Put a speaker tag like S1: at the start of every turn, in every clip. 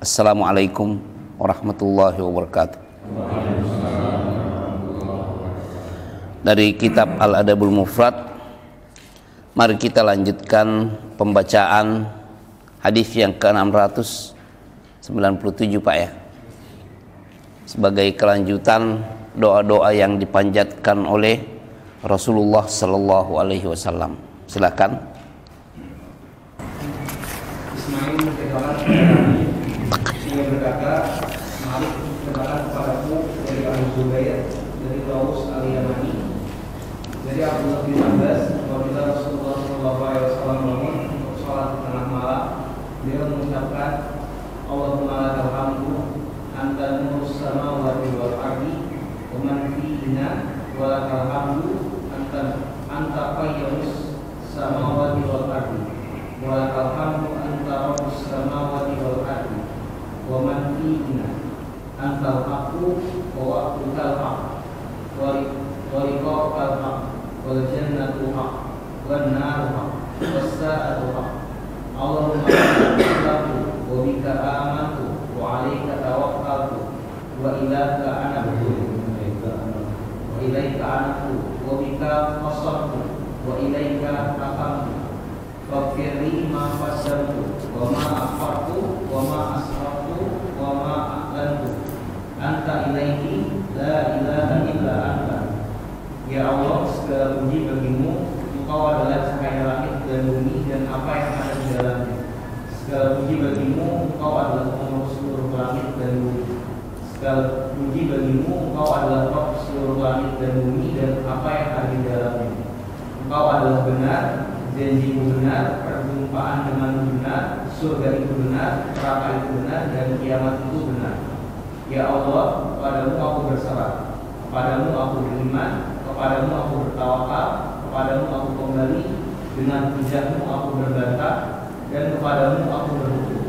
S1: Assalamualaikum warahmatullahi wabarakatuh. Dari kitab Al-Adabul Mufrad, mari kita lanjutkan pembacaan hadis yang ke-697 Pak ya. Sebagai kelanjutan doa-doa yang dipanjatkan oleh Rasulullah sallallahu alaihi wasallam. Silakan.
S2: Ismail berkata, Malik berkata kepadaku dari Abu Zubair dari Taus al-Yamani dari Abdullah bin Abbas apabila Rasulullah SAW bangun untuk sholat di tengah malam, beliau mengucapkan Allahumma lakal hamdu anta nurus samawati wal ardi wa man fihinna wa lakal hamdu anta qayyimus samawati wal ardi wa lakal hamdu anta rabbus samawati wal ardi wa man fihinna antal haqqu wa wa'dukal haqq wa liqa'ukal haqq wal jannatu haqq wan naru haqq was sa'atu haqq Allahumma aslamtu wa bika amantu wa 'alaika tawakkaltu wa ilaika anabtu wa bika qasamtu wa ilaika hakamtu faghfirli ma qasamtu wa ma akhfartu wa ma asraftu wa ma a'lantu anta ilaihi la ilaha illa anta. Ya Allah, segala puji bagimu, Engkau adalah cahaya langit dan bumi dan apa yang ada di dalamnya. Segala puji bagimu, Engkau adalah pengurus seluruh langit dan bumi. Segala puji bagimu, Engkau adalah Rabb seluruh langit dan bumi dan apa yang ada di dalamnya. Engkau adalah benar, janjimu benar, perjumpaan dengan benar, surga itu benar, neraka itu benar, dan kiamat itu benar. Ya Allah, kepadamu aku berserah, kepadamu aku beriman, kepadamu aku bertawakal, kepadamu aku kembali, dengan hujahmu aku berbantah, dan kepadamu aku berhukum.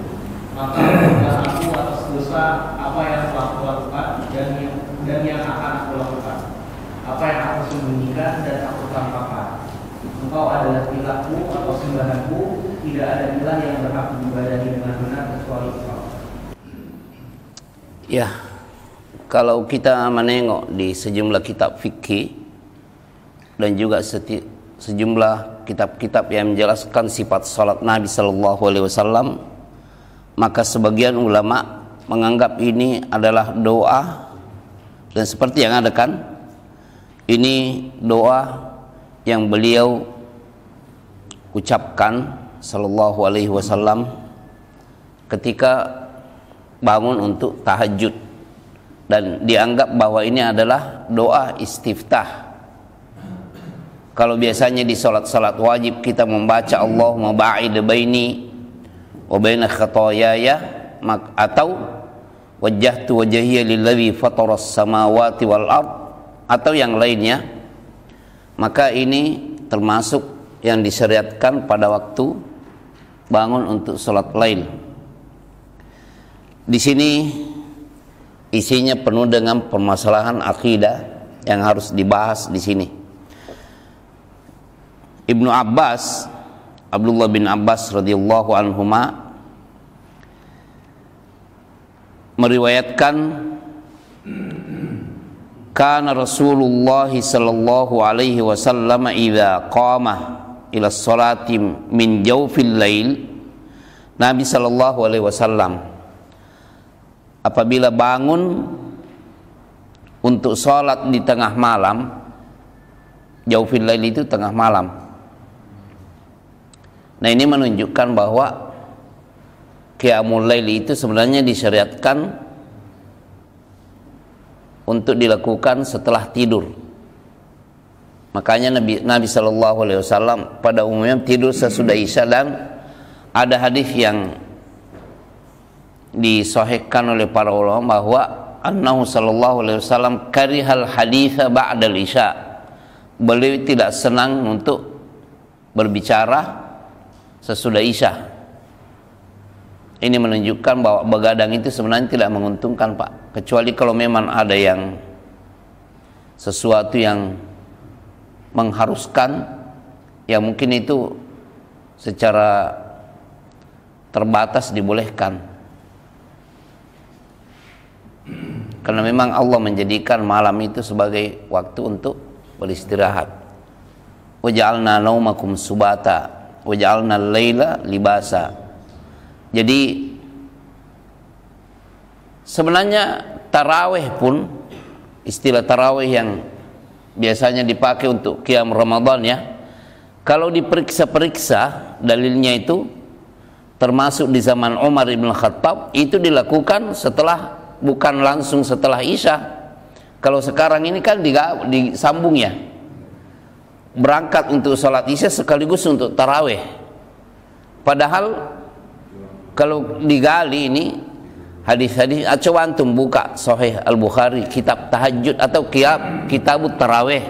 S2: Maka ampunilah aku atas dosa apa yang telah aku lakukan dan yang akan aku lakukan, apa yang aku sembunyikan dan aku tampakkan. Engkau adalah ilahku atau sembahanku, tidak ada ilah yang berhak diibadahi dengan benar kecuali Engkau.
S1: Ya, kalau kita menengok di sejumlah kitab fikih dan juga sejumlah kitab-kitab yang menjelaskan sifat salat Nabi Sallallahu Alaihi Wasallam, maka sebagian ulama menganggap ini adalah doa, dan seperti yang ada kan, ini doa yang beliau ucapkan Sallallahu Alaihi Wasallam ketika bangun untuk tahajud, dan dianggap bahwa ini adalah doa istiftah. Kalau biasanya di salat-salat wajib kita membaca Allahumma ba'id baini wa baina khataayaya, atau wajjahtu wajhiya lilladzi fataras samawati wal ard, atau yang lainnya, maka ini termasuk yang disyariatkan pada waktu bangun untuk salat lail. Di sini isinya penuh dengan permasalahan akidah yang harus dibahas di sini. Ibnu Abbas, Abdullah bin Abbas radhiyallahu anhuma, meriwayatkan kana Rasulullah sallallahu alaihi wasallam idza qama ila sholati min jawfil lail, Nabi sallallahu alaihi wasallam apabila bangun untuk sholat di tengah malam, jawfil lail itu tengah malam. Nah, ini menunjukkan bahwa qiyamul lail itu sebenarnya disyariatkan untuk dilakukan setelah tidur. Makanya Nabi Shallallahu Alaihi Wasallam pada umumnya tidur sesudah isya, dan ada hadis yang disahihkan oleh para ulama bahwa annahu sallallahu alaihi wasallam karihal haditha ba'dal isya. Beliau tidak senang untuk berbicara sesudah isya. Ini menunjukkan bahwa begadang itu sebenarnya tidak menguntungkan, Pak, kecuali kalau memang ada yang sesuatu yang mengharuskan, ya mungkin itu secara terbatas dibolehkan. Karena memang Allah menjadikan malam itu sebagai waktu untuk beristirahat. Waja'alna naumakum subata waja'alna al-laila libasa. Jadi sebenarnya tarawih pun, istilah tarawih yang biasanya dipakai untuk qiyam Ramadan ya, kalau diperiksa-periksa dalilnya itu termasuk di zaman Umar bin Khattab itu dilakukan setelah, bukan langsung setelah Isya. Kalau sekarang ini kan disambung ya, berangkat untuk sholat Isya sekaligus untuk tarawih. Padahal kalau digali ini hadis-hadis, coba antum buka Sahih Al-Bukhari kitab tahajud atau kitab tarawih.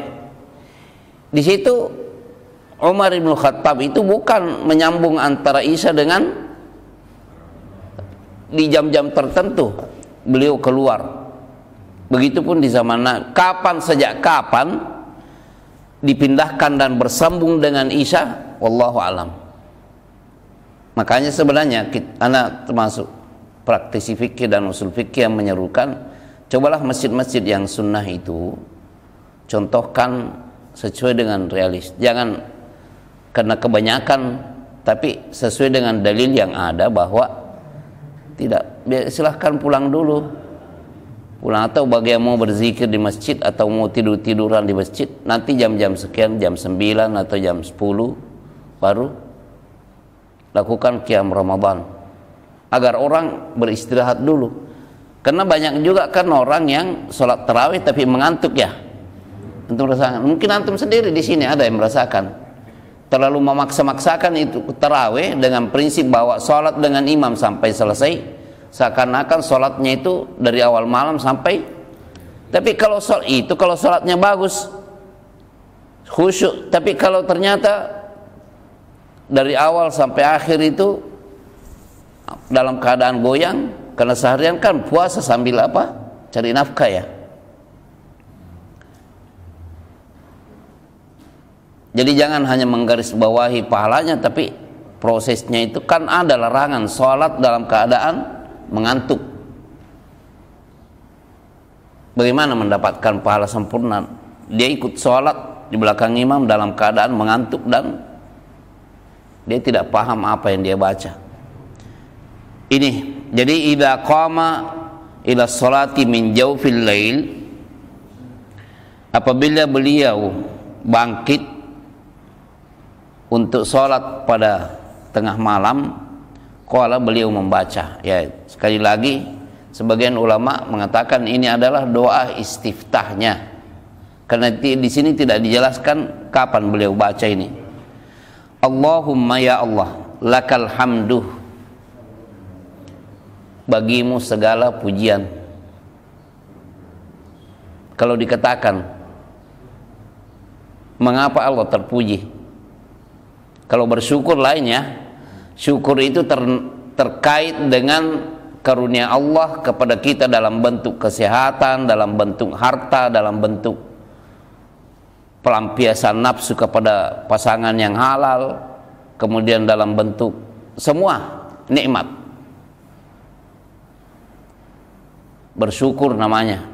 S1: Di situ Umar bin Khattab itu bukan menyambung antara Isya dengan di jam-jam tertentu beliau keluar. Begitupun di zaman sejak kapan dipindahkan dan bersambung dengan Isya, wallahu alam. Makanya sebenarnya anak termasuk praktisi fikih dan usul fikih yang menyerukan, cobalah masjid-masjid yang sunnah itu contohkan sesuai dengan realis. Jangan karena kebanyakan, tapi sesuai dengan dalil yang ada bahwa tidak, silahkan pulang dulu, pulang, atau bagi yang mau berzikir di masjid atau mau tiduran di masjid, nanti jam-jam sekian, jam 9 atau jam 10 baru lakukan qiyam Ramadan, agar orang beristirahat dulu. Karena banyak juga kan orang yang sholat tarawih tapi mengantuk ya. Antum merasakan, mungkin antum sendiri di sini ada yang merasakan terlalu memaksa-maksakan itu tarawih dengan prinsip bahwa sholat dengan imam sampai selesai, seakan-akan sholatnya itu dari awal malam sampai. Tapi kalau kalau sholatnya bagus, khusyuk, tapi kalau ternyata dari awal sampai akhir itu dalam keadaan goyang, karena seharian kan puasa sambil apa? Cari nafkah ya. Jadi jangan hanya menggarisbawahi pahalanya, tapi prosesnya itu kan ada larangan sholat dalam keadaan mengantuk. Bagaimana mendapatkan pahala sempurna? Dia ikut sholat di belakang imam dalam keadaan mengantuk dan dia tidak paham apa yang dia baca. Ini jadi idza qama ila sholati min jawfil lail, apabila beliau bangkit untuk sholat pada tengah malam, qala, beliau membaca. Ya, sekali lagi sebagian ulama mengatakan ini adalah doa istiftahnya, karena di sini tidak dijelaskan kapan beliau baca ini. Allahumma ya Allah, lakal hamdu, bagimu segala pujian. Kalau dikatakan mengapa Allah terpuji, kalau bersyukur lainnya, syukur itu terkait dengan karunia Allah kepada kita dalam bentuk kesehatan, dalam bentuk harta, dalam bentuk pelampiasan nafsu kepada pasangan yang halal, kemudian dalam bentuk semua nikmat. Bersyukur namanya.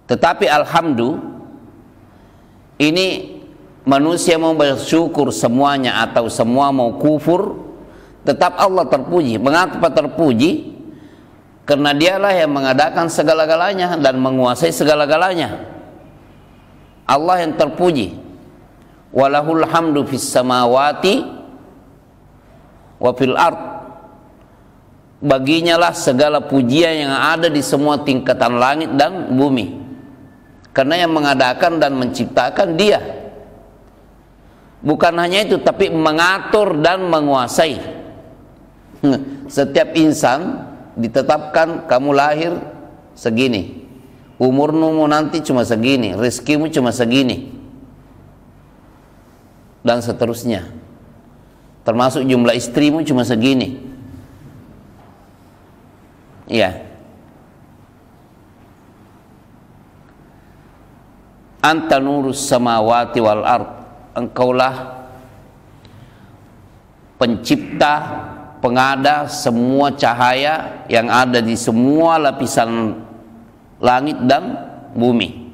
S1: Tetapi alhamdulillah, ini manusia mau bersyukur semuanya atau semua mau kufur, tetap Allah terpuji. Mengapa terpuji? Karena dialah yang mengadakan segala-galanya dan menguasai segala-galanya. Allah yang terpuji. Walahul hamdu fis samawati wa fil ard. Baginya lah segala pujian yang ada di semua tingkatan langit dan bumi. Karena yang mengadakan dan menciptakan Dia. Bukan hanya itu, tapi mengatur dan menguasai. Setiap insan ditetapkan kamu lahir segini, umurmu nanti cuma segini, rezekimu cuma segini, dan seterusnya. Termasuk jumlah istrimu cuma segini. Iya. Anta nurus samawati wal ard, engkaulah pencipta pengada semua cahaya yang ada di semua lapisan langit dan bumi.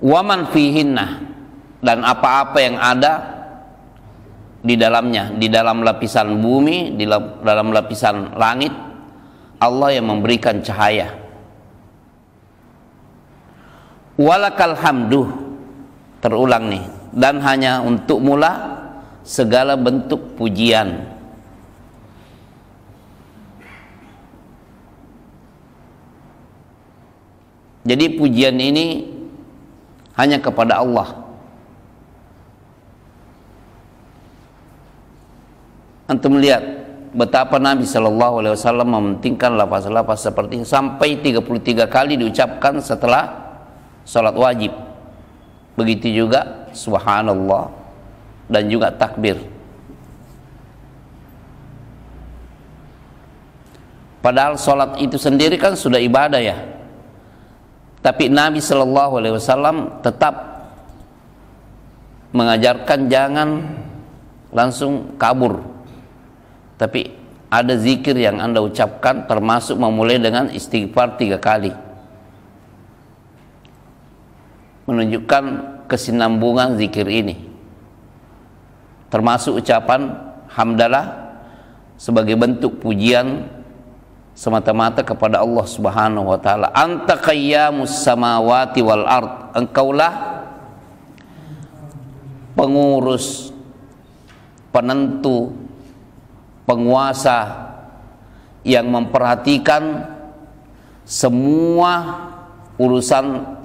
S1: Waman fihinna, dan apa-apa yang ada di dalamnya, di dalam lapisan bumi, di dalam lapisan langit, Allah yang memberikan cahaya. Walakal hamdu, terulang nih, dan hanya untuk mula segala bentuk pujian. Jadi pujian ini hanya kepada Allah. Antum lihat betapa Nabi Shallallahu Alaihi Wasallam mementingkan lafaz-lafaz seperti ini sampai 33 kali diucapkan setelah salat wajib. Begitu juga subhanallah dan juga takbir. Padahal salat itu sendiri kan sudah ibadah ya. Tapi Nabi Shallallahu Alaihi Wasallam tetap mengajarkan jangan langsung kabur. Tapi ada zikir yang Anda ucapkan, termasuk memulai dengan istighfar 3 kali. Menunjukkan kesinambungan zikir ini. Termasuk ucapan hamdalah sebagai bentuk pujian semata-mata kepada Allah Subhanahu wa taala. Anta qayyamus samawati wal ard, engkaulah pengurus, penentu, penguasa yang memperhatikan semua urusan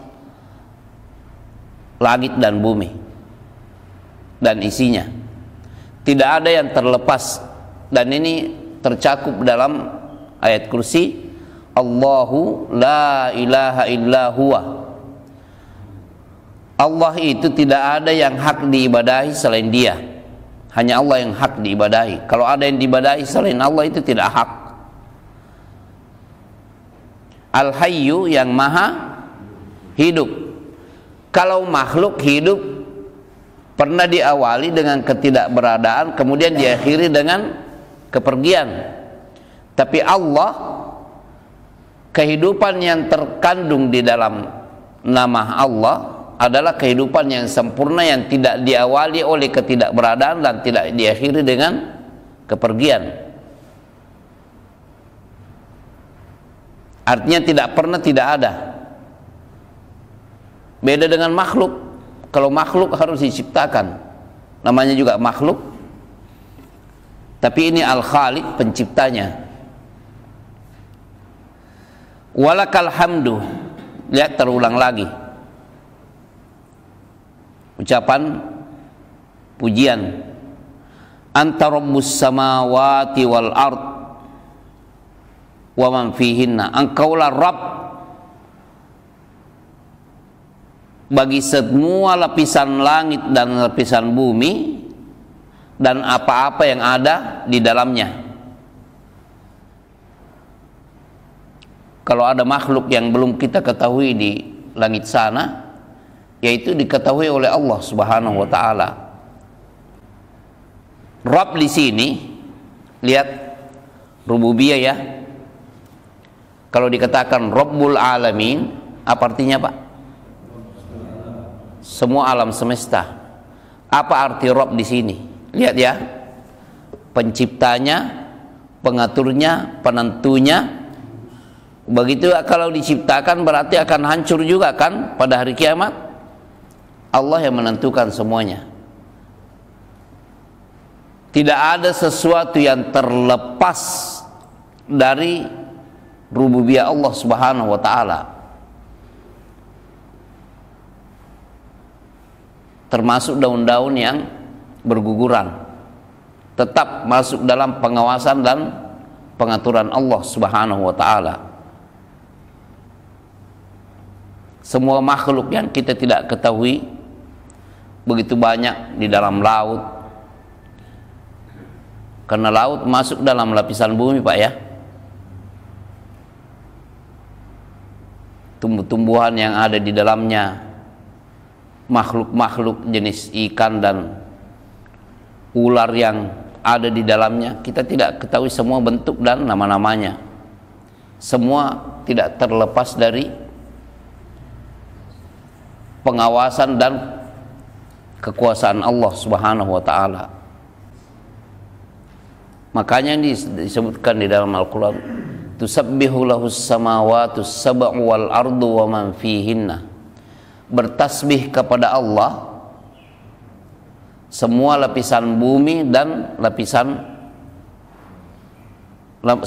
S1: langit dan bumi dan isinya. Tidak ada yang terlepas, dan ini tercakup dalam ayat kursi, Allahu la ilaha illa huwa. Allah itu tidak ada yang hak diibadahi selain Dia. Hanya Allah yang hak diibadahi. Kalau ada yang diibadahi selain Allah, itu tidak hak. Al-Hayyu, yang maha hidup. Kalau makhluk hidup pernah diawali dengan ketidakberadaan, kemudian diakhiri dengan kepergian. Tapi Allah, kehidupan yang terkandung di dalam nama Allah adalah kehidupan yang sempurna, yang tidak diawali oleh ketidakberadaan dan tidak diakhiri dengan kepergian. Artinya tidak pernah tidak ada. Beda dengan makhluk. Kalau makhluk harus diciptakan, namanya juga makhluk. Tapi ini Al-Khaliq, penciptanya. Walakal hamdu, lihat terulang lagi ucapan pujian. Anta rabbus samawati wal ard wa man fihinna, engkaulah Rabb bagi semua lapisan langit dan lapisan bumi dan apa-apa yang ada di dalamnya. Kalau ada makhluk yang belum kita ketahui di langit sana, yaitu diketahui oleh Allah Subhanahu wa taala. Rabb di sini, lihat rububiyah ya. Kalau dikatakan Rabbul Alamin, apa artinya Pak? Semua alam semesta. Apa arti Rabb di sini? Lihat ya. Penciptanya, pengaturnya, penentunya. Begitu kalau diciptakan berarti akan hancur juga kan pada hari kiamat. Allah yang menentukan semuanya. Tidak ada sesuatu yang terlepas dari rububiyah Allah Subhanahu wa taala. Termasuk daun-daun yang berguguran tetap masuk dalam pengawasan dan pengaturan Allah Subhanahu wa taala. Semua makhluk yang kita tidak ketahui begitu banyak di dalam laut, karena laut masuk dalam lapisan bumi Pak ya. Tumbuh-tumbuhan yang ada di dalamnya, makhluk-makhluk jenis ikan dan ular yang ada di dalamnya. Kita tidak ketahui semua bentuk dan nama-namanya. Semua tidak terlepas dari pengawasan dan kekuasaan Allah Subhanahu wa taala. Makanya disebutkan di dalam Al-Qur'an, tusabbihu lahus samawati sab'u wal ardu wa man fihinna. Bertasbih kepada Allah semua lapisan bumi dan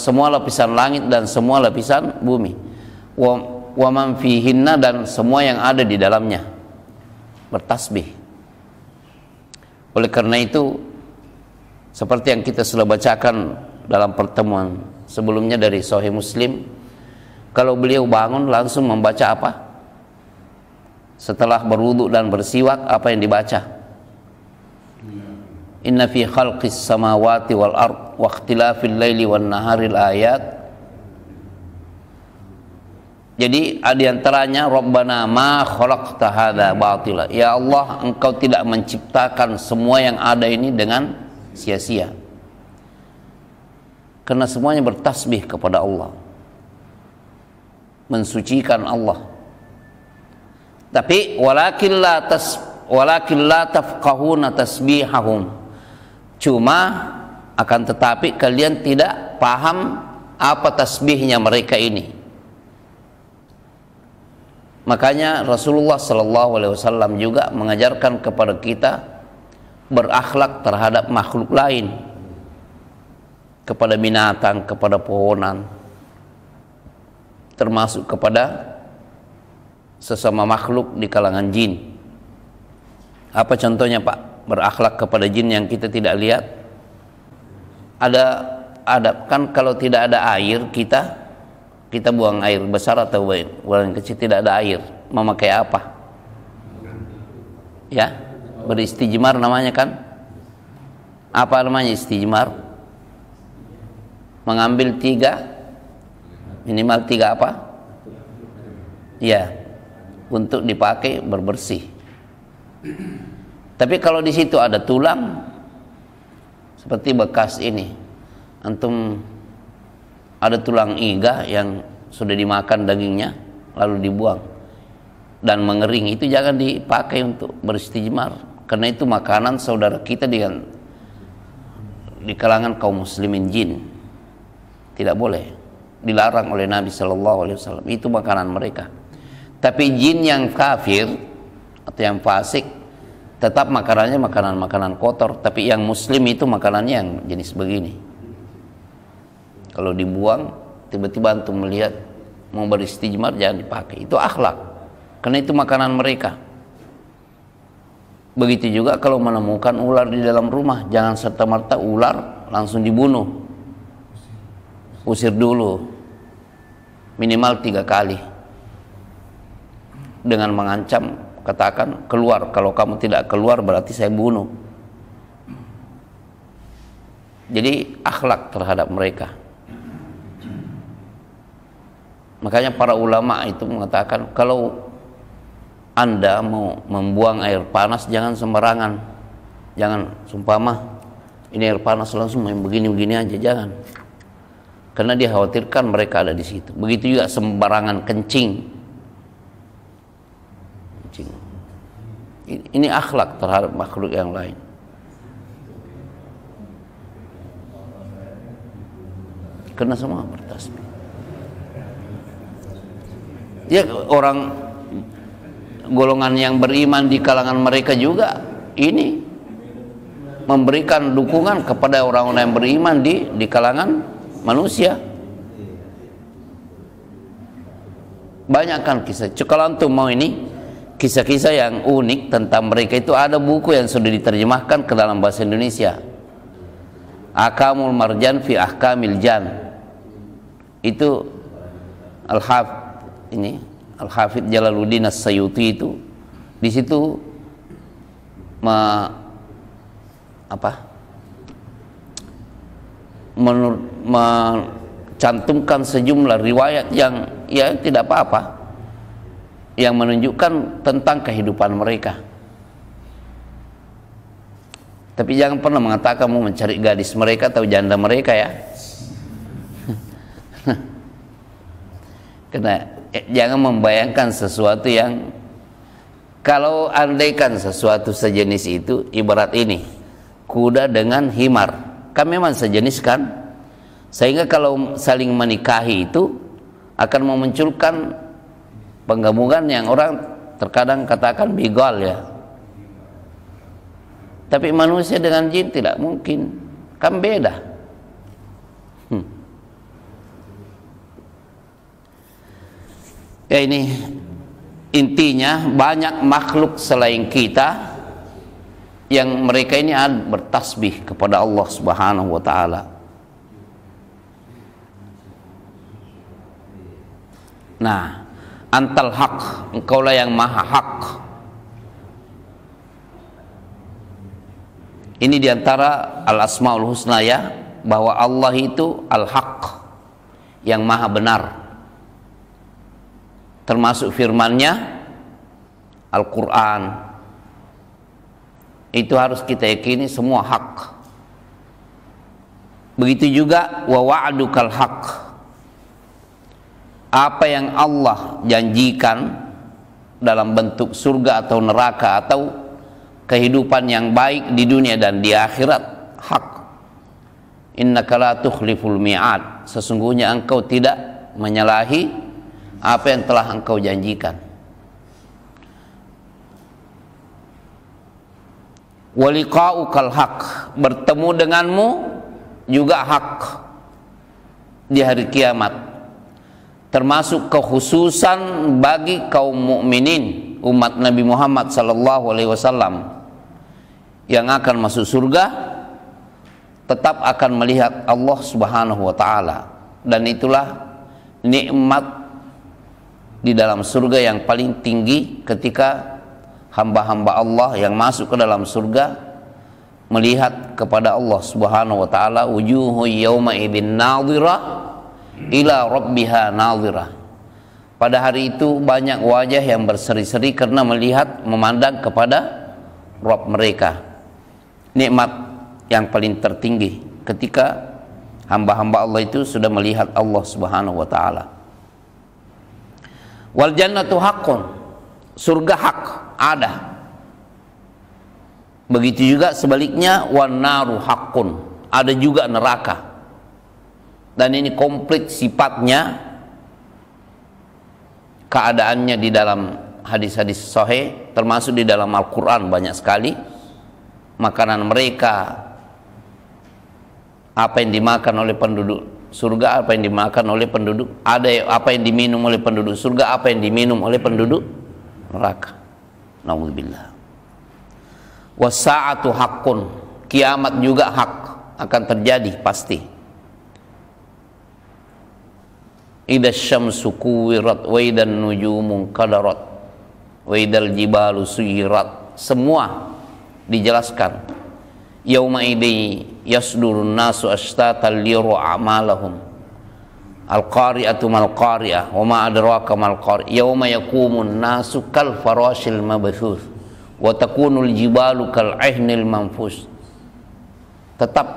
S1: semua lapisan langit dan semua lapisan bumi. Wa man fihinna, dan semua yang ada di dalamnya. Bertasbih. Oleh karena itu, seperti yang kita sudah bacakan dalam pertemuan sebelumnya dari Sahih Muslim, kalau beliau bangun langsung membaca apa? Setelah berwudu dan bersiwak, apa yang dibaca? Inna fi khalqis samawati wal ard wa ikhtilafil laili wan naharil ayat. Jadi di antaranya, Rabbana ma khalaqta hadza batila. Ya Allah, Engkau tidak menciptakan semua yang ada ini dengan sia-sia. Karena semuanya bertasbih kepada Allah, mensucikan Allah. Tapi walakin la tafqahuna tasbihahum. Cuma akan tetapi kalian tidak paham apa tasbihnya mereka ini. Makanya Rasulullah SAW juga mengajarkan kepada kita berakhlak terhadap makhluk lain, kepada binatang, kepada pohonan, termasuk kepada sesama makhluk di kalangan jin. Apa contohnya, Pak? Berakhlak kepada jin yang kita tidak lihat. Ada kan, kalau tidak ada air, kita buang air besar atau buang kecil, tidak ada air, memakai apa? Ya, beristijmar namanya kan? Apa namanya istijmar? Mengambil minimal tiga apa? Ya, untuk dipakai berbersih. Tapi kalau di situ ada tulang seperti bekas ini, antum ada tulang iga yang sudah dimakan dagingnya lalu dibuang dan mengering, itu jangan dipakai untuk beristijmar, karena itu makanan saudara kita di kalangan kaum muslimin jin. Tidak boleh, dilarang oleh Nabi SAW. Itu makanan mereka. Tapi jin yang kafir atau yang fasik, tetap makanannya makanan kotor. Tapi yang muslim itu makanannya yang jenis begini. Kalau dibuang, tiba-tiba antum melihat mau beristijmar, jangan dipakai. Itu akhlak, karena itu makanan mereka. Begitu juga kalau menemukan ular di dalam rumah, jangan serta-merta ular langsung dibunuh. Usir dulu minimal 3 kali dengan mengancam, katakan keluar, kalau kamu tidak keluar berarti saya bunuh. Jadi akhlak terhadap mereka. Makanya para ulama itu mengatakan, kalau Anda mau membuang air panas jangan sembarangan. Jangan sumpama ini air panas langsung main begini-begini aja, jangan. Karena dia khawatirkan mereka ada di situ. Begitu juga sembarangan kencing. Ini akhlak terhadap makhluk yang lain. Karena semua bertasbih. Ya, orang golongan yang beriman di kalangan mereka juga ini memberikan dukungan kepada orang-orang yang beriman di kalangan manusia. Banyak kan kisah. Kalau antum mau ini kisah-kisah yang unik tentang mereka, itu ada buku yang sudah diterjemahkan ke dalam bahasa Indonesia, Ahkamul Marjan fi Ahkamil Jan. Itu Al-Hafidz Jalaluddin As-Sayuti itu di situ mencantumkan sejumlah riwayat yang ya tidak apa-apa, yang menunjukkan tentang kehidupan mereka. Tapi jangan pernah mengatakan mau mencari gadis mereka atau janda mereka ya. Karena jangan membayangkan sesuatu yang, kalau andaikan sesuatu sejenis itu ibarat ini, kuda dengan himar, kan memang sejenis kan, sehingga kalau saling menikahi itu akan memunculkan penggabungan yang orang terkadang katakan bigal ya. Tapi manusia dengan jin tidak mungkin, kan beda. Ya, ini intinya banyak makhluk selain kita yang mereka ini bertasbih kepada Allah Subhanahu wa taala. Nah, antal haq, engkaulah yang maha hak. Ini diantara al-asmaul husna ya, bahwa Allah itu al-haq, yang maha benar. Termasuk firman-Nya Al-Quran, itu harus kita yakini semua hak. Begitu juga wa wa'dukal haq, apa yang Allah janjikan dalam bentuk surga atau neraka atau kehidupan yang baik di dunia dan di akhirat, hak. Innaka la tukhliful mi'ad, sesungguhnya engkau tidak menyalahi apa yang telah engkau janjikan. Waliqa'ukal haq, bertemu denganmu juga hak di hari kiamat, termasuk kekhususan bagi kaum mukminin umat Nabi Muhammad sallallahu alaihi wasallam yang akan masuk surga tetap akan melihat Allah Subhanahu wa taala, dan itulah nikmat di dalam surga yang paling tinggi ketika hamba-hamba Allah yang masuk ke dalam surga melihat kepada Allah Subhanahu wa taala. Wujuhu yauma idzin nadhirah ila rabbiha nadhirah. Pada hari itu banyak wajah yang berseri-seri karena melihat, memandang kepada Rabb mereka. Nikmat yang paling tertinggi ketika hamba-hamba Allah itu sudah melihat Allah Subhanahu wa taala. Wal jannatu haqqun, surga hak, ada. Begitu juga sebaliknya, wan naru haqqun, ada juga neraka. Dan ini komplit sifatnya, keadaannya di dalam hadis-hadis sahih, termasuk di dalam Al-Quran banyak sekali. Makanan mereka, apa yang dimakan oleh penduduk surga, apa yang dimakan oleh penduduk, ada apa yang diminum oleh penduduk surga, apa yang diminum oleh penduduk neraka. Nauzubillah. Wasa'atu haqqun, kiamat juga hak, akan terjadi pasti. Idza syamsu kuwirat wa idan nujumu qadarat wa idal jibalu suyirat, semua dijelaskan. Yauma idzi yasdurun nasu ashtatan liru a'malahum. Al-qari'atu mal qari'ah wa ma adraka mal qari'ah. Yauma yaqumun nasu kal farashil mabthuth wa takunul jibalu kal ihnil manfus. Tetap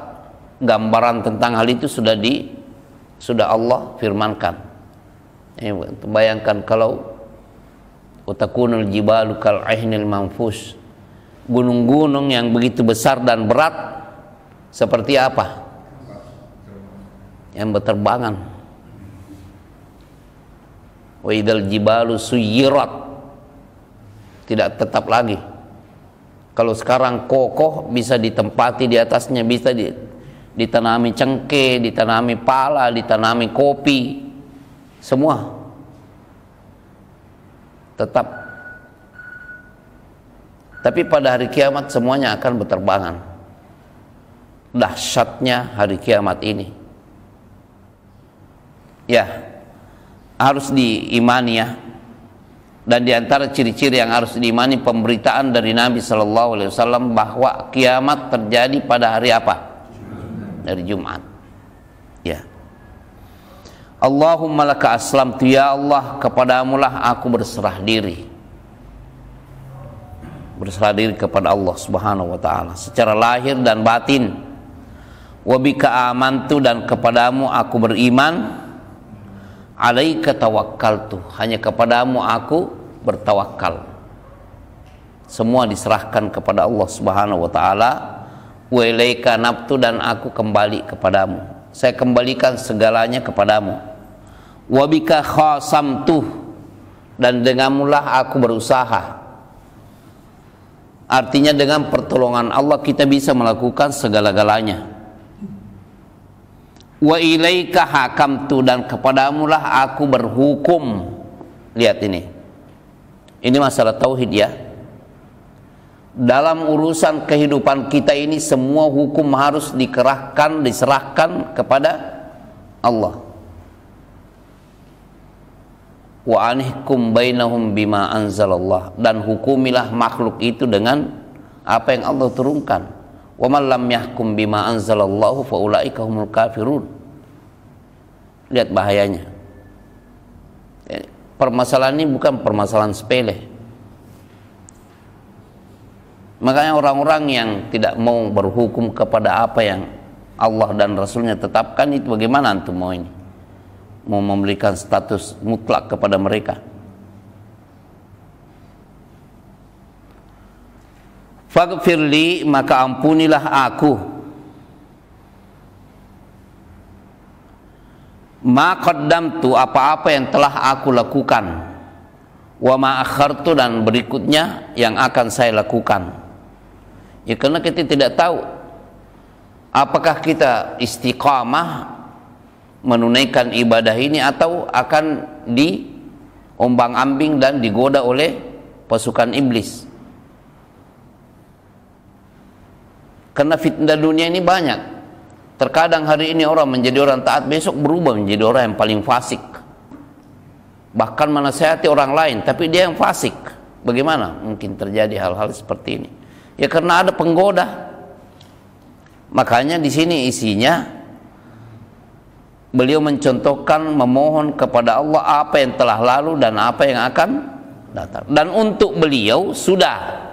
S1: gambaran tentang hal itu sudah Allah firmankan. Bayangkan kalau utakunul jibalu kal ihnil manfus, gunung-gunung yang begitu besar dan berat seperti apa? Yang berterbangan. Wa idal jibalu suyirat, tidak tetap lagi. Kalau sekarang kokoh bisa ditempati di atasnya, bisa ditanami cengkeh, ditanami pala, ditanami kopi, semua tetap. Tapi pada hari kiamat semuanya akan berterbangan. Dahsyatnya hari kiamat ini, ya, harus diimani ya. Dan diantara ciri-ciri yang harus diimani, pemberitaan dari Nabi Sallallahu Alaihi Wasallam bahwa kiamat terjadi pada hari apa? Dari Jumat. Ya. Allahumma laka aslamtu, ya Allah, kepadamulah aku berserah diri. berserah diri kepada Allah Subhanahu wa taala secara lahir dan batin. Wa bika amantu, dan kepadamu aku beriman. Alaika tawakkaltu, hanya kepadamu aku bertawakal. Semua diserahkan kepada Allah Subhanahu wa taala. Wa ilaika nabtu, dan aku kembali kepadamu. Saya kembalikan segalanya kepadamu. Wa bika khasamtu, dan denganmulah aku berusaha. Artinya dengan pertolongan Allah kita bisa melakukan segala-galanya. Wa ilaika hakamtu, dan kepadamulah aku berhukum. Lihat ini masalah tauhid ya. Dalam urusan kehidupan kita ini semua hukum harus diserahkan kepada Allah. Wa anihkum bainahum bima anzalallah, dan hukumilah makhluk itu dengan apa yang Allah turunkan. Wa man lam yahkum bima anzalallahu fa ulaika humul kafirun. Lihat bahayanya. Permasalahan ini bukan permasalahan sepele. Makanya orang-orang yang tidak mau berhukum kepada apa yang Allah dan Rasulnya tetapkan, itu bagaimana antum mau ini? Mau memberikan status mutlak kepada mereka? Faghfirli, maka ampunilah aku, ma qaddamtu, apa-apa yang telah aku lakukan, wa ma akhartu, dan berikutnya yang akan saya lakukan. Ya, karena kita tidak tahu apakah kita istiqamah menunaikan ibadah ini atau akan diombang-ambing dan digoda oleh pasukan iblis. Karena fitnah dunia ini banyak. Terkadang hari ini orang menjadi orang taat, besok berubah menjadi orang yang paling fasik. Bahkan menasihati orang lain, tapi dia yang fasik. Bagaimana mungkin terjadi hal-hal seperti ini? Ya karena ada penggoda. Makanya di sini isinya beliau mencontohkan, memohon kepada Allah apa yang telah lalu dan apa yang akan datang. Dan untuk beliau sudah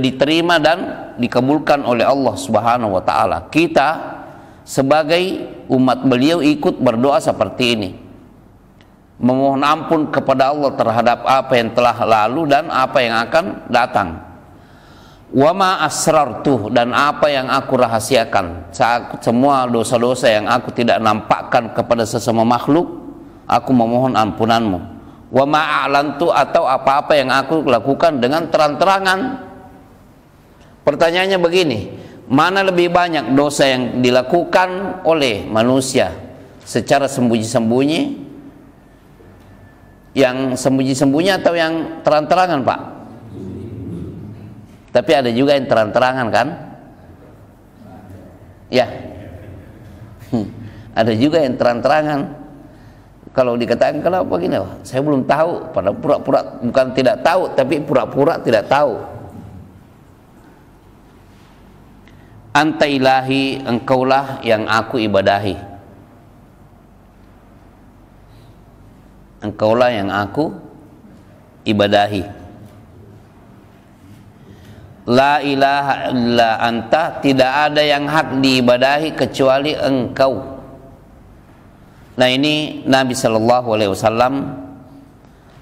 S1: diterima dan dikabulkan oleh Allah Subhanahu wa taala. Kita sebagai umat beliau ikut berdoa seperti ini, memohon ampun kepada Allah terhadap apa yang telah lalu dan apa yang akan datang. Wa ma asrartu, dan apa yang aku rahasiakan, semua dosa-dosa yang aku tidak nampakkan kepada sesama makhluk, aku memohon ampunanmu. Wa ma a'lantu, atau apa-apa yang aku lakukan dengan terang-terangan. Pertanyaannya begini, mana lebih banyak dosa yang dilakukan oleh manusia secara sembunyi-sembunyi, yang sembunyi-sembunyi atau yang terang-terangan, Pak? Tapi ada juga yang terang-terangan kan? Ya. Ada juga yang terang-terangan. Kalau dikatakan kenapa begini, saya belum tahu, padahal pura-pura, bukan tidak tahu, tapi pura-pura tidak tahu. Anta ilahi, engkaulah yang aku ibadahi. Engkaulah yang aku ibadahi. La ilaha illa anta, tidak ada yang hak diibadahi kecuali engkau. Nah, ini Nabi Shallallahu Alaihi Wasallam,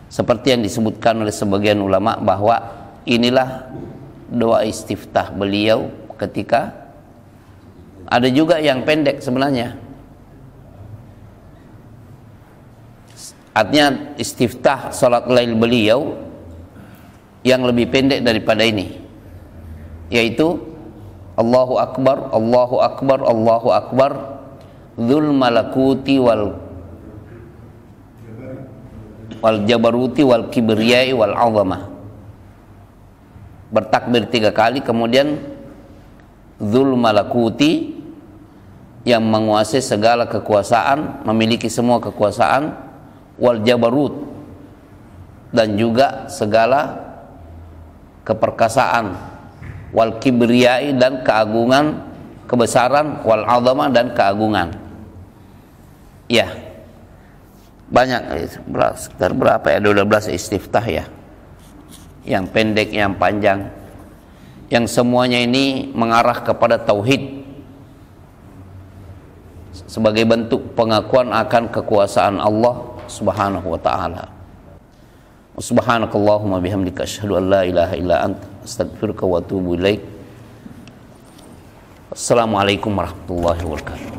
S1: seperti yang disebutkan oleh sebagian ulama, bahwa inilah doa istiftah beliau ketika, ada juga yang pendek sebenarnya. Artinya istiftah salat lail beliau yang lebih pendek daripada ini, yaitu Allahu Akbar, Allahu Akbar, Allahu Akbar, Dzul malakuti wal jabaruti wal kibriyai wal azamah. Bertakbir 3 kali, kemudian Dzul malakuti, yang menguasai segala kekuasaan, memiliki semua kekuasaan, wal jabarut, dan juga segala keperkasaan, wal kibriyai, dan keagungan, kebesaran, wal azamah, dan keagungan. Ya, banyak, sekitar berapa ya, 12 istiftah ya. yang pendek, yang panjang, yang semuanya ini mengarah kepada tauhid sebagai bentuk pengakuan akan kekuasaan Allah Subhanahu wa taala. Subhanakallahumma bihamdika asyhadu an la ilaha illa anta astaghfiruka wa atubu ilaik. Assalamualaikum warahmatullahi wabarakatuh.